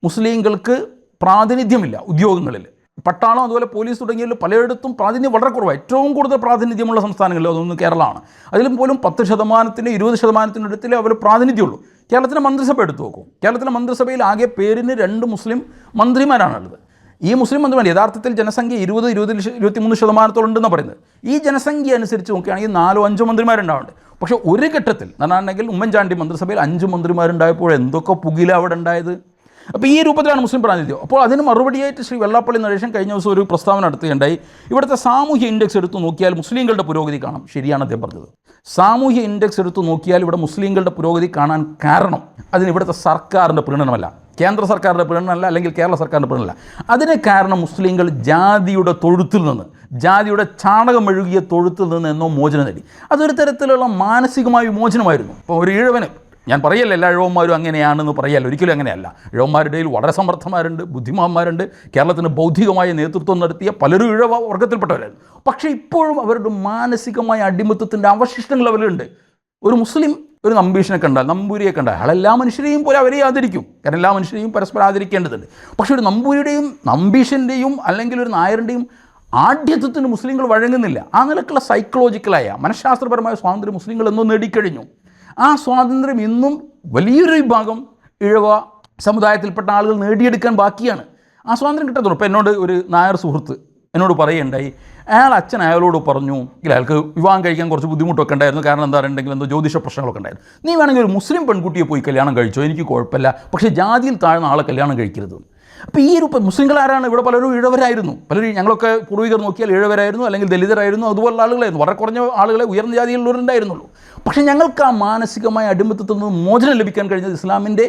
മുസ്ലിങ്ങൾക്ക് പ്രാതിനിധ്യമില്ല ഉദ്യോഗങ്ങളിൽ. പട്ടാളം അതുപോലെ പോലീസ് തുടങ്ങിയതിൽ പലയിടത്തും പ്രാതിനിധ്യം വളരെ കുറവാണ്. ഏറ്റവും കൂടുതൽ പ്രാതിനിധ്യമുള്ള സംസ്ഥാനങ്ങളിൽ അതൊന്നും കേരളമാണ്. അതിലും പോലും 10%, 20% അടുത്തിലേ അവർ പ്രാതിനിധ്യമുള്ളൂ. കേരളത്തിലെ മന്ത്രിസഭ എടുത്തു നോക്കും. കേരളത്തിലെ മന്ത്രിസഭയിൽ ആകെ പേരിന് 2 മുസ്ലിം മന്ത്രിമാരാണുള്ളത്. ഈ മുസ്ലിം മന്ത്രിമാർ യഥാർത്ഥത്തിൽ ജനസംഖ്യ 20-23% ഉണ്ടെന്ന് പറയുന്നത്. ഈ ജനസംഖ്യ അനുസരിച്ച് നോക്കുകയാണെങ്കിൽ 4-5 മന്ത്രിമാരുണ്ടാവുന്നുണ്ട്. പക്ഷേ ഒരു ഘട്ടത്തിൽ എന്നാണെങ്കിൽ ഉമ്മൻചാണ്ടി മന്ത്രിസഭയിൽ 5 മന്ത്രിമാരുണ്ടായപ്പോൾ എന്തൊക്കെ പുകില അവിടെ ഉണ്ടായത്. അപ്പോൾ ഈ രൂപത്തിലാണ് മുസ്ലിം പ്രാതിനിധ്യം. അപ്പോൾ അതിന് മറുപടിയായിട്ട് ശ്രീ വെള്ളാപ്പള്ളി നടേശൻ കഴിഞ്ഞ ദിവസം ഒരു പ്രസ്താവന നടത്തുകയുണ്ടായി. ഇവിടുത്തെ സാമൂഹ്യ ഇൻഡെക്സ് എടുത്ത് നോക്കിയാൽ മുസ്ലിങ്ങളുടെ പുരോഗതി കാണാം. ശരിയാണ് അദ്ദേഹം പറഞ്ഞത്. സാമൂഹ്യ ഇൻഡെക്സ് എടുത്ത് നോക്കിയാൽ ഇവിടെ മുസ്ലിങ്ങളുടെ പുരോഗതി കാണാൻ കാരണം അതിന് ഇവിടുത്തെ സർക്കാരിൻ്റെ പ്രീണനമല്ല, കേന്ദ്ര സർക്കാരിൻ്റെ പ്രീണനമല്ല, അല്ലെങ്കിൽ കേരള സർക്കാരിൻ്റെ പ്രീണനമല്ല. അതിന് കാരണം മുസ്ലിങ്ങൾ ജാതിയുടെ തൊഴുത്തിൽ നിന്ന്, ജാതിയുടെ ചാണകം മെഴുകിയ തൊഴുത്തിൽ നിന്ന് എന്നോ മോചനം നേടി. അതൊരു തരത്തിലുള്ള മാനസികമായ വിമോചനമായിരുന്നു. ഇപ്പോൾ ഒരു ഈഴവന്, ഞാൻ പറയല്ല എല്ലാ ഇഴവന്മാരും അങ്ങനെയാണെന്ന് പറയല്ല, ഒരിക്കലും അങ്ങനെയല്ല. ഇഴവന്മാരുടെ വളരെ സമർത്ഥന്മാരുണ്ട്, ബുദ്ധിമാന്മാരുണ്ട്. കേരളത്തിന് ബൗദ്ധികമായ നേതൃത്വം നടത്തിയ പലരും ഇഴവ വർഗത്തിൽപ്പെട്ടവരായിരുന്നു. പക്ഷേ ഇപ്പോഴും അവരുടെ മാനസികമായ അടിമത്തത്തിൻ്റെ അവശിഷ്ടങ്ങൾ അവരുണ്ട്. ഒരു മുസ്ലിം ഒരു നമ്പീഷനെ കണ്ടാൽ, നമ്പൂരിയെ കണ്ടാൽ അയാൾ എല്ലാ മനുഷ്യരെയും പോലെ അവരെ ആദരിക്കും. കാരണം എല്ലാ മനുഷ്യരെയും പരസ്പരം ആദരിക്കേണ്ടതുണ്ട്. പക്ഷേ ഒരു നമ്പൂരിയുടെയും നമ്പീഷൻ്റെയും അല്ലെങ്കിൽ ഒരു നായരുടെയും ആഢ്യത്വത്തിന് മുസ്ലിങ്ങൾ വഴങ്ങുന്നില്ല. ആ നിലക്കുള്ള സൈക്കോളജിക്കലായ മനഃശാസ്ത്രപരമായ സ്വാതന്ത്ര്യം മുസ്ലിങ്ങൾ എന്നോ നേടിക്കഴിഞ്ഞു. ആ സ്വാതന്ത്ര്യം ഇന്നും വലിയൊരു വിഭാഗം ഇഴവ സമുദായത്തിൽപ്പെട്ട ആളുകൾ നേടിയെടുക്കാൻ ബാക്കിയാണ്. ആ സ്വാതന്ത്ര്യം കിട്ടത്തുള്ളൂ. ഇപ്പോൾ എന്നോട് ഒരു നായർ സുഹൃത്ത് എന്നോട് പറയുകയുണ്ടായി, അച്ഛൻ അയാളോട് പറഞ്ഞു, ഇല്ല അയാൾക്ക് വിവാഹം കഴിക്കാൻ കുറച്ച് ബുദ്ധിമുട്ടൊക്കെ ഉണ്ടായിരുന്നു. കാരണം എന്താ പറയുണ്ടെങ്കിൽ എന്തോ ജ്യോതിഷ പ്രശ്നങ്ങളൊക്കെ ഉണ്ടായിരുന്നു. നീ വേണമെങ്കിൽ ഒരു മുസ്ലിം പെൺകുട്ടിയെ പോയി കല്യാണം കഴിച്ചോ, എനിക്ക് കുഴപ്പമില്ല, പക്ഷേ ജാതിയിൽ താഴ്ന്ന ആളെ കല്യാണം കഴിക്കരുത്. അപ്പോൾ ഈ ഒരു മുസ്ലിങ്ങളാരാണ്? ഇവിടെ പലരും ഇഴവരായിരുന്നു. പലരും ഞങ്ങളൊക്കെ പൂർവികർ നോക്കിയാൽ ഇഴവരായിരുന്നു, അല്ലെങ്കിൽ ദലിതരായിരുന്നു, അതുപോലുള്ള ആളുകളായിരുന്നു. വളരെ കുറഞ്ഞ ആളുകളെ ഉയർന്ന ജാതിയിലുള്ളവരുണ്ടായിരുന്നുള്ളൂ. പക്ഷേ ഞങ്ങൾക്ക് ആ മാനസികമായ അടിമത്തത്തിൽ നിന്ന് മോചനം ലഭിക്കാൻ കഴിഞ്ഞത് ഇസ്ലാമിൻ്റെ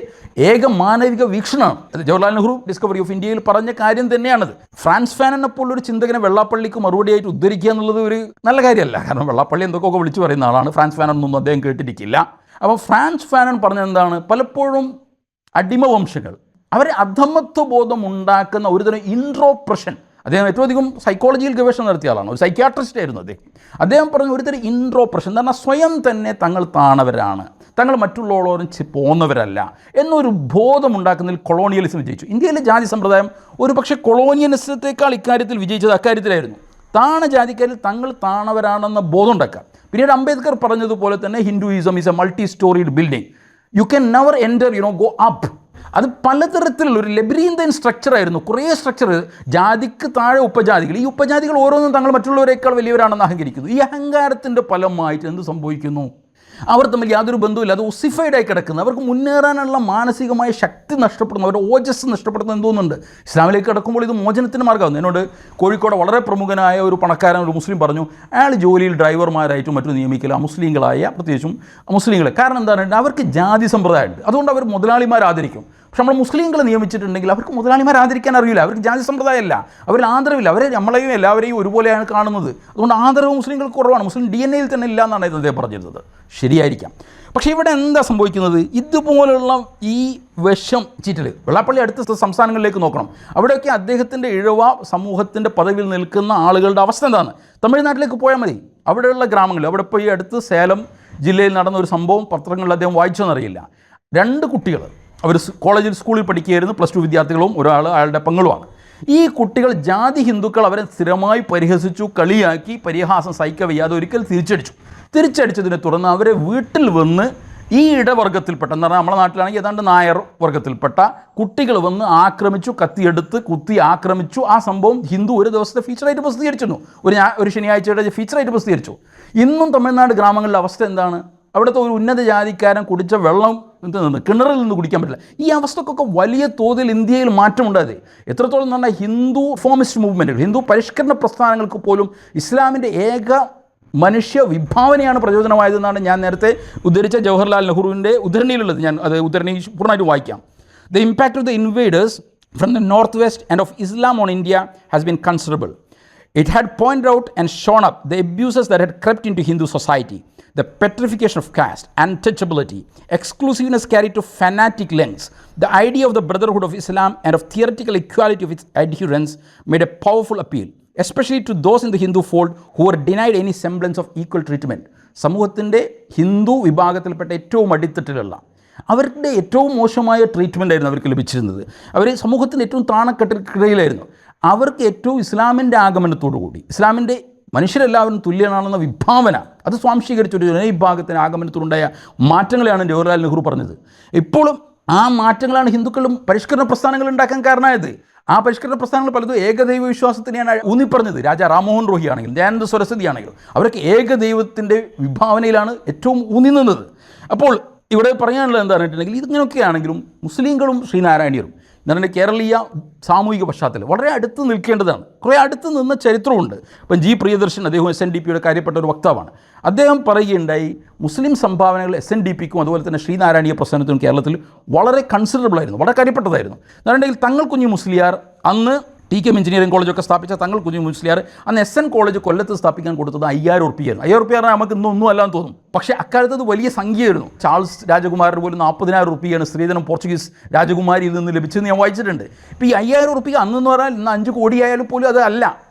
ഏക മാനവിക വീക്ഷണമാണ്. ജവഹർലാൽ നെഹ്റു ഡിസ്കവറി ഓഫ് ഇന്ത്യയിൽ പറഞ്ഞ കാര്യം തന്നെയാണത്. ഫ്രാൻസ് ഫാനനെ പോലൊരു ചിന്തകനെ വെള്ളാപ്പള്ളിക്ക് മറുപടിയായിട്ട് ഉദ്ധരിക്കുക എന്നുള്ളത് ഒരു നല്ല കാര്യമല്ല. കാരണം വെള്ളാപ്പള്ളി എന്തൊക്കെ വിളിച്ചു പറയുന്ന ആളാണ്. ഫ്രാൻസ് ഫാനൊന്നും അദ്ദേഹം കേട്ടിരിക്കില്ല. അപ്പോൾ ഫ്രാൻസ് ഫാനൻ പറഞ്ഞത് എന്താണ്? പലപ്പോഴും അടിമവംശങ്ങൾ അവരെ അധമത്വ ബോധം ഉണ്ടാക്കുന്ന ഒരുതരം ഇൻട്രോപ്രഷൻ. അദ്ദേഹം ഏറ്റവും അധികം സൈക്കോളജിയിൽ ഗവേഷണം നടത്തിയ ആളാണ്, ഒരു സൈക്യാട്രിസ്റ്റ് ആയിരുന്നു അദ്ദേഹം പറഞ്ഞ ഒരുതരം ഇൻട്രോപ്രഷൻ എന്ന് പറഞ്ഞാൽ സ്വയം തന്നെ തങ്ങൾ താണവരാണ്, തങ്ങൾ മറ്റുള്ളവരോടും പോന്നവരല്ല എന്നൊരു ബോധമുണ്ടാക്കുന്നതിൽ കൊളോണിയലിസം വിജയിച്ചു. ഇന്ത്യയിലെ ജാതി സമ്പ്രദായം ഒരു പക്ഷേ കൊളോണിയലിസത്തേക്കാൾ ഇക്കാര്യത്തിൽ വിജയിച്ചത് അക്കാര്യത്തിലായിരുന്നു. താണ ജാതിക്കാരിൽ തങ്ങൾ താണവരാണെന്ന ബോധം ഉണ്ടാക്കുക. പിന്നീട് അംബേദ്കർ പറഞ്ഞതുപോലെ തന്നെ Hinduism is A multi storeyed building, you can never enter go up. അത് പലതരത്തിലുള്ള ഒരു ലബിരീന്തൻ സ്ട്രക്ചറായിരുന്നു. കുറേ സ്ട്രക്ചർ, ജാതിക്ക് താഴെ ഉപജാതികൾ. ഈ ഉപജാതികൾ ഓരോന്നും തങ്ങൾ മറ്റുള്ളവരേക്കാൾ വലിയവരാണെന്ന് അഹങ്കരിക്കുന്നു. ഈ അഹങ്കാരത്തിൻ്റെ ഫലമായിട്ട് എന്ത് സംഭവിക്കുന്നു? അവർ തമ്മിൽ യാതൊരു ബന്ധവുമില്ല, അത് ഒസിഫൈഡായി കിടക്കുന്നു. അവർക്ക് മുന്നേറാനുള്ള മാനസികമായ ശക്തി നഷ്ടപ്പെടുന്നു, അവരുടെ ഓജസ് നഷ്ടപ്പെടുന്നത് എന്തോന്നുണ്ട്. ഇസ്ലാമിലേക്ക് കിടക്കുമ്പോൾ ഇത് മോചനത്തിന് മാർഗ്ഗമാകുന്നു. എന്നോട് കോഴിക്കോട് വളരെ പ്രമുഖനായ ഒരു പണക്കാരൻ, ഒരു മുസ്ലിം പറഞ്ഞു, അയാൾ ജോലിയിൽ ഡ്രൈവർമാരായിട്ടും മറ്റും നിയമിക്കില്ല മുസ്ലിങ്ങളായ, പ്രത്യേകിച്ചും മുസ്ലിങ്ങളെ. കാരണം എന്താണ്? അവർക്ക് ജാതി സമ്പ്രദായമുണ്ട്, അതുകൊണ്ട് അവർ മുതലാളിമാർ ആദരിക്കും. പക്ഷെ നമ്മൾ മുസ്ലിങ്ങളെ നിയമിച്ചിട്ടുണ്ടെങ്കിൽ അവർക്ക് മുതലാളിമാർ ആദരിക്കാൻ അറിയില്ല, അവർക്ക് ജാതി സമ്പ്രദായമല്ല, അവരിൽ ആദരവില്ല, അവരെ നമ്മളെയും എല്ലാവരെയും ഒരുപോലെയാണ് കാണുന്നത്. അതുകൊണ്ട് ആദരവ് മുസ്ലിങ്ങൾക്ക് കുറവാണ്, മുസ്ലിം DNA യിൽ തന്നെ ഇല്ല എന്നാണ് അദ്ദേഹം പറഞ്ഞിരുന്നത്. ശരിയായിരിക്കാം. പക്ഷേ ഇവിടെ എന്താ സംഭവിക്കുന്നത്? ഇതുപോലുള്ള ഈ വിഷം ചീറ്റൽ, വെള്ളാപ്പള്ളി അടുത്ത സംസ്ഥാനങ്ങളിലേക്ക് നോക്കണം, അവിടെയൊക്കെ അദ്ദേഹത്തിൻ്റെ ഇഴവ സമൂഹത്തിൻ്റെ പദവിയിൽ നിൽക്കുന്ന ആളുകളുടെ അവസ്ഥ എന്താണ്? തമിഴ്നാട്ടിലേക്ക് പോയാൽ മതി, അവിടെയുള്ള ഗ്രാമങ്ങളിൽ. അവിടെ ഇപ്പോൾ ഈ അടുത്ത് സേലം ജില്ലയിൽ നടന്ന ഒരു സംഭവം പത്രങ്ങളിൽ അദ്ദേഹം വായിച്ചെന്നറിയില്ല. 2 കുട്ടികൾ, അവർ കോളേജിൽ സ്കൂളിൽ പഠിക്കുകയായിരുന്നു, +2 വിദ്യാർത്ഥികളും ഒരാൾ അയാളുടെ പെങ്ങളുമാണ്. ഈ കുട്ടികൾ ജാതി ഹിന്ദുക്കൾ അവരെ സ്ഥിരമായി പരിഹസിച്ചു, കളിയാക്കി, പരിഹാസം സഹിക്കവയ്യാതെ ഒരിക്കൽ തിരിച്ചടിച്ചതിനെ തുടർന്ന് അവരെ വീട്ടിൽ വന്ന് ഈ ഇടവർഗത്തിൽപ്പെട്ട, എന്ന് പറഞ്ഞാൽ നമ്മുടെ നാട്ടിലാണെങ്കിൽ ഏതാണ്ട് നായർ വർഗത്തിൽപ്പെട്ട കുട്ടികൾ വന്ന് ആക്രമിച്ചു, കത്തിയെടുത്ത് കുത്തി ആക്രമിച്ചു. ആ സംഭവം ഹിന്ദു ഒരു ദിവസത്തെ ഫീച്ചറായിട്ട് പ്രസിദ്ധീകരിച്ചിരുന്നു, ഒരു ശനിയാഴ്ചയുടെ ഫീച്ചറായിട്ട് പ്രസിദ്ധീകരിച്ചു. ഇന്നും തമിഴ്നാട് ഗ്രാമങ്ങളിലെ അവസ്ഥ എന്താണ്? അവിടുത്തെ ഒരു ഉന്നത ജാതിക്കാരൻ കുടിച്ച വെള്ളം കിണറിൽ നിന്ന് കുടിക്കാൻ പറ്റില്ല. ഈ അവസ്ഥക്കൊക്കെ വലിയ തോതിൽ ഇന്ത്യയിൽ മാറ്റമുണ്ടായത്. എത്രത്തോളം എന്ന് പറഞ്ഞാൽ ഹിന്ദു ഫോമിസ്റ്റ് മൂവ്മെൻറ്റുകൾ, ഹിന്ദു പരിഷ്കരണ പ്രസ്ഥാനങ്ങൾക്ക് പോലും ഇസ്ലാമിൻ്റെ ഏക മനുഷ്യ വിഭാവനയാണ് പ്രചോദനമായതെന്നാണ് ഞാൻ നേരത്തെ ഉദ്ധരിച്ച ജവഹർലാൽ നെഹ്റുവിൻ്റെ ഉദ്ധരണിയിലുള്ളത്. ഞാൻ അത് ഉദ്ധരണി പൂർണ്ണമായിട്ട് വായിക്കാം. The impact of the invaders from the north west and of Islam on India has been considerable. It had pointed out and shown up the abuses that had crept into Hindu society, the petrification of caste, untouchability, exclusiveness carried to fanatic lengths. The idea of the brotherhood of Islam and of theoretical equality of its adherents made a powerful appeal, especially to those in the Hindu fold who were denied any semblance of equal treatment. സമൂഹത്തിൻ്റെ ഹിന്ദു വിഭാഗത്തിൽപ്പെട്ട ഏറ്റവും അടിത്തട്ടിലുള്ള അവരുടെ ഏറ്റവും മോശമായ treatment ആയിരുന്നു അവർക്ക് ലഭിച്ചിരുന്നത്. അവർ സമൂഹത്തിൻ്റെ ഏറ്റവും താണക്കെട്ടിടയിലായിരുന്നു. അവർക്ക് ഏറ്റവും ഇസ്ലാമിൻ്റെ ആഗമനത്തോടുകൂടി, ഇസ്ലാമിൻ്റെ മനുഷ്യരെല്ലാവരും തുല്യനാണെന്ന വിഭാവന അത് സ്വാംശീകരിച്ചൊരു ജനവിഭാഗത്തിൻ്റെ ആഗമനത്തോടുണ്ടായ മാറ്റങ്ങളെയാണ് ജവഹർലാൽ നെഹ്റു പറഞ്ഞത്. ഇപ്പോഴും ആ മാറ്റങ്ങളാണ് ഹിന്ദുക്കളും പരിഷ്കരണ പ്രസ്ഥാനങ്ങൾ ഉണ്ടാക്കാൻ കാരണമായത്. ആ പരിഷ്കരണ പ്രസ്ഥാനങ്ങൾ പലതും ഏകദൈവ വിശ്വാസത്തിനെയാണ് ഊന്നിപ്പറഞ്ഞത്. രാജാ റാംമോഹൻ റോഹി ആണെങ്കിലും ദയാനന്ദ സരസ്വതി ആണെങ്കിലും അവരൊക്കെ ഏകദൈവത്തിൻ്റെ വിഭാവനയിലാണ് ഏറ്റവും ഊന്നി നിന്നത്. അപ്പോൾ ഇവിടെ പറയാനുള്ളത് എന്താണെന്ന് വെച്ചിട്ടുണ്ടെങ്കിൽ, ഇതിങ്ങനെയൊക്കെയാണെങ്കിലും മുസ്ലിങ്ങളും ശ്രീനാരായണീയരും എന്ന് പറഞ്ഞാൽ കേരളീയ സാമൂഹിക പശ്ചാത്തലം വളരെ അടുത്ത് നിൽക്കേണ്ടതാണ്. കുറേ അടുത്ത് നിന്ന ചരിത്രമുണ്ട്. ഇപ്പം പ്രിയദർശൻ, അദ്ദേഹം SNDPയുടെ കാര്യപ്പെട്ട ഒരു വക്താവാണ്. അദ്ദേഹം പറയുകയുണ്ടായി, മുസ്ലിം സംഭാവനകൾ SNDPക്കും അതുപോലെ തന്നെ ശ്രീനാരായണീയ പ്രസ്ഥാനത്തിനും കേരളത്തിൽ വളരെ കൺസിഡറബിൾ ആയിരുന്നു, വളരെ കാര്യപ്പെട്ടതായിരുന്നു. എന്നുണ്ടെങ്കിൽ തങ്ങൾ കുഞ്ഞി മുസ്ലിയാർ അന്ന് TK എഞ്ചിനീയറിംഗ് കോളേജൊക്കെ സ്ഥാപിച്ച തങ്ങൾ കുഞ്ഞി മുസ്ലിയാർ അന്ന് SN കോളേജ് കൊല്ലത്ത് സ്ഥാപിക്കാൻ കൊടുത്തത് 5000 ഉറുപ്പികയായിരുന്നു. 5000 ഉറുപ്പിക നമുക്ക് ഇന്നൊന്നും അല്ലാന്ന് തോന്നും, പക്ഷേ അക്കാലത്ത് അത് വലിയ സംഖ്യയായിരുന്നു. ചാൾസ് രാജകുമാരന് പോലും 40,000 ഉറുപ്പികയാണ് സ്ത്രീധനം പോർച്ചുഗീസ് രാജകുമാരിയിൽ നിന്ന് ലഭിച്ചതെന്ന് ഞാൻ വായിച്ചിട്ടുണ്ട്. ഇപ്പോൾ ഈ 5000 ഉറുപ്പിക അന്നെന്ന് പറഞ്ഞാൽ ഇന്ന് 5 കോടി ആയാലും പോലും അത് അല്ല.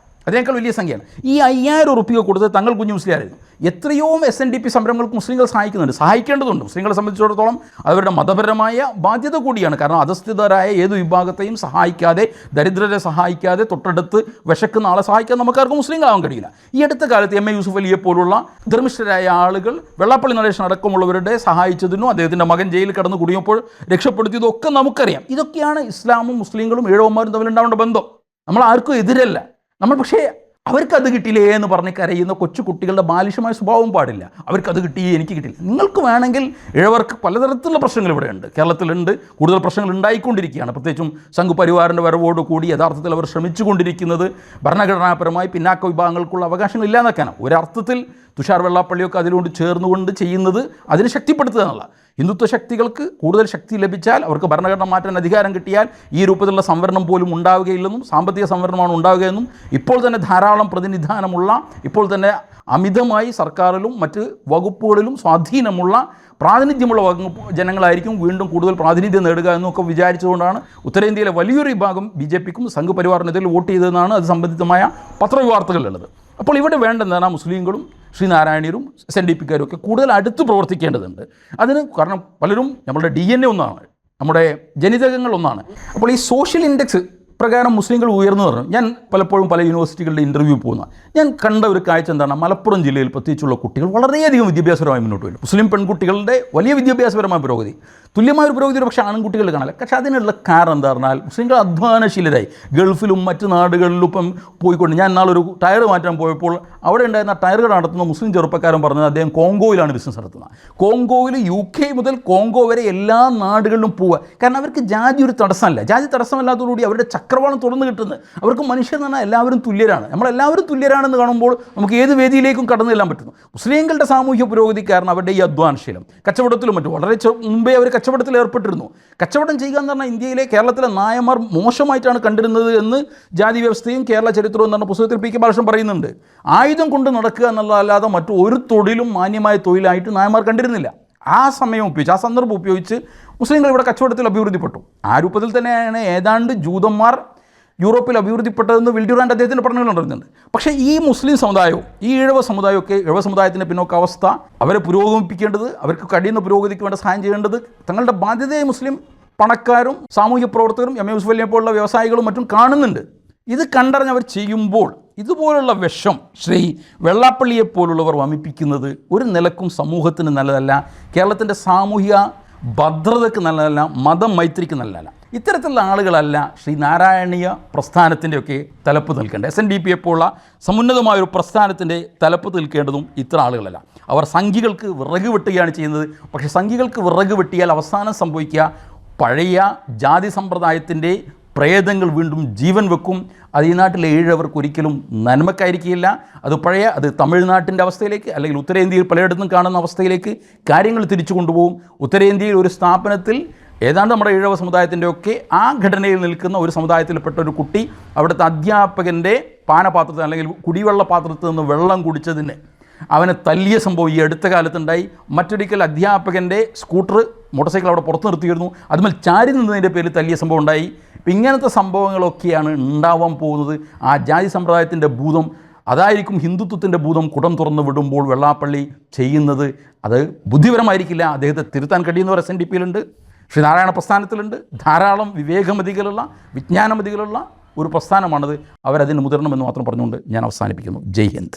അതിനേക്കാൾ വലിയ സംഖ്യയാണ്. ഈ 5000 റുപ്യ കൊടുത്ത് തങ്ങൾ കുഞ്ഞു മുസ്ലിയായിരുന്നു. എത്രയോ SNDP സംരംഭങ്ങൾക്ക് മുസ്ലിങ്ങൾ സഹായിക്കുന്നുണ്ട്, സഹായിക്കേണ്ടതുണ്ട്. മുസ്ലിങ്ങളെ സംബന്ധിച്ചിടത്തോളം അവരുടെ മതപരമായ ബാധ്യത കൂടിയാണ്. കാരണം അധസ്ഥിതരായ ഏത് വിഭാഗത്തെയും സഹായിക്കാതെ, ദരിദ്രരെ സഹായിക്കാതെ, തൊട്ടടുത്ത് വിശക്കുന്ന ആളെ സഹായിക്കാൻ നമുക്കാർക്കും മുസ്ലിങ്ങളാവാൻ കഴിയില്ല. ഈ അടുത്ത കാലത്ത് MA യൂസുഫ് അലിയെ പോലുള്ള ധർമ്മിഷ്ഠരായ ആളുകൾ വെള്ളാപ്പള്ളി നടേശൻ അടക്കമുള്ളവരുടെ സഹായിച്ചതിനും അദ്ദേഹത്തിൻ്റെ മകൻ ജയിലിൽ കടന്നു കുടുങ്ങിയപ്പോൾ രക്ഷപ്പെടുത്തിയതൊക്കെ നമുക്കറിയാം. ഇതൊക്കെയാണ് ഇസ്ലാമും മുസ്ലിങ്ങളും ഏഴവന്മാരും തമ്മിലുണ്ടാവേണ്ട ബന്ധം. നമ്മൾ ആർക്കും എതിരല്ല. നമ്മൾ പക്ഷേ അവർക്കത് കിട്ടിയില്ലേ എന്ന് പറഞ്ഞ് കരയുന്ന കൊച്ചു കുട്ടികളുടെ ബാലിശമായ സ്വഭാവം പാടില്ല. അവർക്കത് കിട്ടി, എനിക്ക് കിട്ടില്ല. നിങ്ങൾക്ക് വേണമെങ്കിൽ ഇഴവർക്ക് പലതരത്തിലുള്ള പ്രശ്നങ്ങൾ ഇവിടെയുണ്ട്, കേരളത്തിലുണ്ട്. കൂടുതൽ പ്രശ്നങ്ങൾ ഉണ്ടായിക്കൊണ്ടിരിക്കുകയാണ്. പ്രത്യേകിച്ചും സംഘപരിവാറിൻ്റെ വരവോടുകൂടി യഥാർത്ഥത്തിൽ അവർ ശ്രമിച്ചുകൊണ്ടിരിക്കുന്നത് ഭരണഘടനാപരമായി പിന്നാക്ക വിഭാഗങ്ങൾക്കുള്ള അവകാശങ്ങൾ ഇല്ലാതാക്കാനാണ്. ഒരർത്ഥത്തിൽ തുഷാർ വെള്ളാപ്പള്ളിയൊക്കെ അതിലുകൊണ്ട് ചേർന്നുകൊണ്ട് ചെയ്യുന്നത് അതിനെ ശക്തിപ്പെടുത്തുക എന്നുള്ള. ഹിന്ദുത്വ ശക്തികൾക്ക് കൂടുതൽ ശക്തി ലഭിച്ചാൽ, അവർക്ക് ഭരണഘടന മാറ്റാൻ അധികാരം കിട്ടിയാൽ ഈ രൂപത്തിലുള്ള സംവരണം പോലും ഉണ്ടാവുകയില്ലെന്നും സാമ്പത്തിക സംവരണമാണ് ഉണ്ടാവുകയെന്നും ഇപ്പോൾ തന്നെ ധാരാളം പ്രതിനിധാനമുള്ള, ഇപ്പോൾ തന്നെ അമിതമായി സർക്കാരിലും മറ്റ് വകുപ്പുകളിലും സ്വാധീനമുള്ള പ്രാതിനിധ്യമുള്ള ജനങ്ങളായിരിക്കും വീണ്ടും കൂടുതൽ പ്രാതിനിധ്യം നേടുക എന്നൊക്കെ വിചാരിച്ചുകൊണ്ടാണ് ഉത്തരേന്ത്യയിലെ വലിയൊരു വിഭാഗം BJPക്കും സംഘപരിവാറിനെതിരെ വോട്ട് ചെയ്തതെന്നാണ് അത് സംബന്ധിതമായ പത്രവാർത്തകളുള്ളത്. അപ്പോൾ ഇവിടെ വേണ്ടെന്നാണ് മുസ്ലിങ്ങളും ശ്രീനാരായണീയരും SNDPക്കാരും ഒക്കെ കൂടുതൽ അടുത്ത് പ്രവർത്തിക്കേണ്ടതുണ്ട്. അതിന് കാരണം പലരും നമ്മളുടെ DNA ഒന്നാണ്, നമ്മുടെ ജനിതകങ്ങൾ ഒന്നാണ്. അപ്പോൾ ഈ സോഷ്യൽ ഇൻഡെക്സ് പ്രകാരം മുസ്ലിങ്ങൾ ഉയർന്നു പറഞ്ഞു. ഞാൻ പലപ്പോഴും പല യൂണിവേഴ്സിറ്റികളുടെ ഇൻ്റർവ്യൂ പോകുന്ന ഞാൻ കണ്ട ഒരു കാഴ്ച എന്താണ്, മലപ്പുറം ജില്ലയിൽ പ്രത്യേകിച്ചുള്ള കുട്ടികൾ വളരെയധികം വിദ്യാഭ്യാസപരമായി മുന്നോട്ട് വരും. മുസ്ലിം പെൺകുട്ടികളുടെ വലിയ വിദ്യാഭ്യാസപരമായ പുരോഗതി, തുല്യമായ ഒരു പുരോഗതി പക്ഷേ ആൺകുട്ടികൾ കാണില്ല. പക്ഷേ അതിനുള്ള കാരണം എന്താ പറഞ്ഞാൽ മുസ്ലിങ്ങൾ അധ്വാനശീലരായി ഗൾഫിലും മറ്റ് നാടുകളിലും ഇപ്പം പോയിക്കൊണ്ട്, ഞാൻ നാളൊരു ടയർ മാറ്റാൻ പോയപ്പോൾ അവിടെ ഉണ്ടായിരുന്ന ടയറുകൾ നടത്തുന്ന മുസ്ലിം ചെറുപ്പക്കാരൻ പറഞ്ഞത് അദ്ദേഹം കോങ്കോയിലാണ് ബിസിനസ് നടത്തുന്നത്. കോങ്കോയിൽ UK മുതൽ കോങ്കോ വരെ എല്ലാ നാടുകളിലും പോവുക. കാരണം അവർക്ക് ജാതി ഒരു തടസ്സമല്ല. ജാതി തടസ്സമല്ലാത്തതോടുകൂടി അവരുടെ ചക്രവാളം തുറന്നു കിട്ടുന്നത്. അവർക്ക് മനുഷ്യർ എന്ന് പറഞ്ഞാൽ എല്ലാവരും തുല്യരാണ്. നമ്മളെല്ലാവരും തുല്യരാണെന്ന് കാണുമ്പോൾ നമുക്ക് ഏത് വേദിയിലേക്കും കടന്നു ചെല്ലാൻ പറ്റുന്നു. മുസ്ലിങ്ങളുടെ സാമൂഹ്യ പുരോഗതി കാരണം അവരുടെ ഈ അധ്വാനശീലം, കച്ചവടത്തിലും മറ്റും വളരെ മുമ്പേ അവർ കച്ചവടത്തിൽ ഏർപ്പെട്ടിരുന്നു. കച്ചവടം ചെയ്യുക എന്ന് പറഞ്ഞാൽ ഇന്ത്യയിലെ കേരളത്തിലെ നായന്മാർ മോശമായിട്ടാണ് കണ്ടിരുന്നത് എന്ന് ജാതി വ്യവസ്ഥയും കേരള ചരിത്രവും എന്ന് പറഞ്ഞ പുസ്തകത്തിൽ PK ബാലകൃഷ്ണൻ പറയുന്നുണ്ട്. ആയുധം കൊണ്ട് നടക്കുക എന്നുള്ളതല്ലാതെ മറ്റു ഒരു തൊഴിലും മാന്യമായ തൊഴിലായിട്ട് നായന്മാർ കണ്ടിരുന്നില്ല. ആ സമയം ഉപയോഗിച്ച്, ആ സന്ദർഭം ഉപയോഗിച്ച് മുസ്ലിങ്ങൾ ഇവിടെ കച്ചവടത്തിൽ അഭിവൃദ്ധിപ്പെട്ടു. ആ രൂപത്തിൽ തന്നെയാണ് ഏതാണ്ട് ജൂതന്മാർ യൂറോപ്പിൽ അഭിവൃദ്ധിപ്പെട്ടതെന്ന് വിൽഡ്യൂറാൻഡ് അദ്ദേഹത്തിൻ്റെ പഠനങ്ങൾ നടത്തുന്നുണ്ട്. പക്ഷേ ഈ മുസ്ലിം സമുദായവും ഈ ഈഴവ സമുദായമൊക്കെ, ഈഴവ സമുദായത്തിൻ്റെ പിന്നോക്കാവസ്ഥ, അവരെ പുരോഗമിപ്പിക്കേണ്ടത്, അവർക്ക് കഴിയുന്ന പുരോഗതിക്ക് വേണ്ട സഹായം ചെയ്യേണ്ടത് തങ്ങളുടെ ബാധ്യതയെ മുസ്ലിം പണക്കാരും സാമൂഹ്യ പ്രവർത്തകരും MA യൂസുഫ് അലിയെ പോലുള്ള വ്യവസായികളും മറ്റും കാണുന്നുണ്ട്. ഇത് കണ്ടറിഞ്ഞ് അവർ ചെയ്യുമ്പോൾ ഇതുപോലുള്ള വിഷം ശ്രീ വെള്ളാപ്പള്ളിയെപ്പോലുള്ളവർ വമിപ്പിക്കുന്നത് ഒരു നിലക്കും സമൂഹത്തിന് നല്ലതല്ല, കേരളത്തിൻ്റെ സാമൂഹിക ഭദ്രതയ്ക്ക് നല്ലതല്ല, മതമൈത്രിക്ക് നല്ലതല്ല. ഇത്തരത്തിലുള്ള ആളുകളല്ല ശ്രീനാരായണീയ പ്രസ്ഥാനത്തിൻ്റെയൊക്കെ തലപ്പ് നിൽക്കേണ്ടത്. SNDPയെപ്പോലുള്ള സമുന്നതമായൊരു പ്രസ്ഥാനത്തിൻ്റെ തലപ്പ് നിൽക്കേണ്ടതും ഇത്ര ആളുകളല്ല. അവർ സംഘികൾക്ക് വിറക് വെട്ടുകയാണ് ചെയ്യുന്നത്. പക്ഷേ സംഘികൾക്ക് വിറക് വെട്ടിയാൽ അവസാനം സംഭവിക്കുക പഴയ ജാതി സമ്പ്രദായത്തിൻ്റെ പ്രേതങ്ങൾ വീണ്ടും ജീവൻ വെക്കും. അത് ഈ നാട്ടിലെ ഈഴവർക്ക് ഒരിക്കലും നന്മക്കായിരിക്കില്ല. അത് തമിഴ്നാട്ടിൻ്റെ അവസ്ഥയിലേക്ക്, അല്ലെങ്കിൽ ഉത്തരേന്ത്യയിൽ പലയിടത്തും കാണുന്ന അവസ്ഥയിലേക്ക് കാര്യങ്ങൾ തിരിച്ചു കൊണ്ടുപോകും. ഉത്തരേന്ത്യയിൽ ഒരു സ്ഥാപനത്തിൽ ഏതാണ്ട് നമ്മുടെ ഈഴവ സമുദായത്തിൻ്റെയൊക്കെ ആ ഘടനയിൽ നിൽക്കുന്ന ഒരു സമുദായത്തിൽപ്പെട്ട ഒരു കുട്ടി അവിടുത്തെ അധ്യാപകൻ്റെ പാനപാത്രത്തിൽ അല്ലെങ്കിൽ കുടിവെള്ള പാത്രത്തിൽ നിന്ന് വെള്ളം കുടിച്ചതിന് അവനെ തല്ലിയ സംഭവം ഈ അടുത്ത കാലത്തുണ്ടായി. മറ്റൊരിക്കൽ അധ്യാപകൻ്റെ സ്കൂട്ടർ, മോട്ടോർ സൈക്കിൾ അവിടെ പുറത്ത് നിർത്തിയിരുന്നു, അതുമേൽ ചാരി നിന്നതിൻ്റെ പേരിൽ തല്ലിയ സംഭവം ഉണ്ടായി. ഇപ്പം ഇങ്ങനത്തെ സംഭവങ്ങളൊക്കെയാണ് ഉണ്ടാവാൻ പോകുന്നത്. ആ ജാതി സമ്പ്രദായത്തിൻ്റെ ഭൂതം, അതായിരിക്കും ഹിന്ദുത്വത്തിൻ്റെ ഭൂതം കുടം തുറന്ന് വിടുമ്പോൾ വെള്ളാപ്പള്ളി ചെയ്യുന്നത്. അത് ബുദ്ധിപരമായിരിക്കില്ല. അദ്ദേഹത്തെ തിരുത്താൻ കഴിയുന്നവർ SNDPയിലുണ്ട്, ശ്രീനാരായണ പ്രസ്ഥാനത്തിലുണ്ട്. ധാരാളം വിവേകമതികളുള്ള, വിജ്ഞാനമതികളുള്ള ഒരു പ്രസ്ഥാനമാണത്. അവരതിന് മുതിരണമെന്ന് മാത്രം പറഞ്ഞുകൊണ്ട് ഞാൻ അവസാനിപ്പിക്കുന്നു. ജയ് ഹിന്ദ്.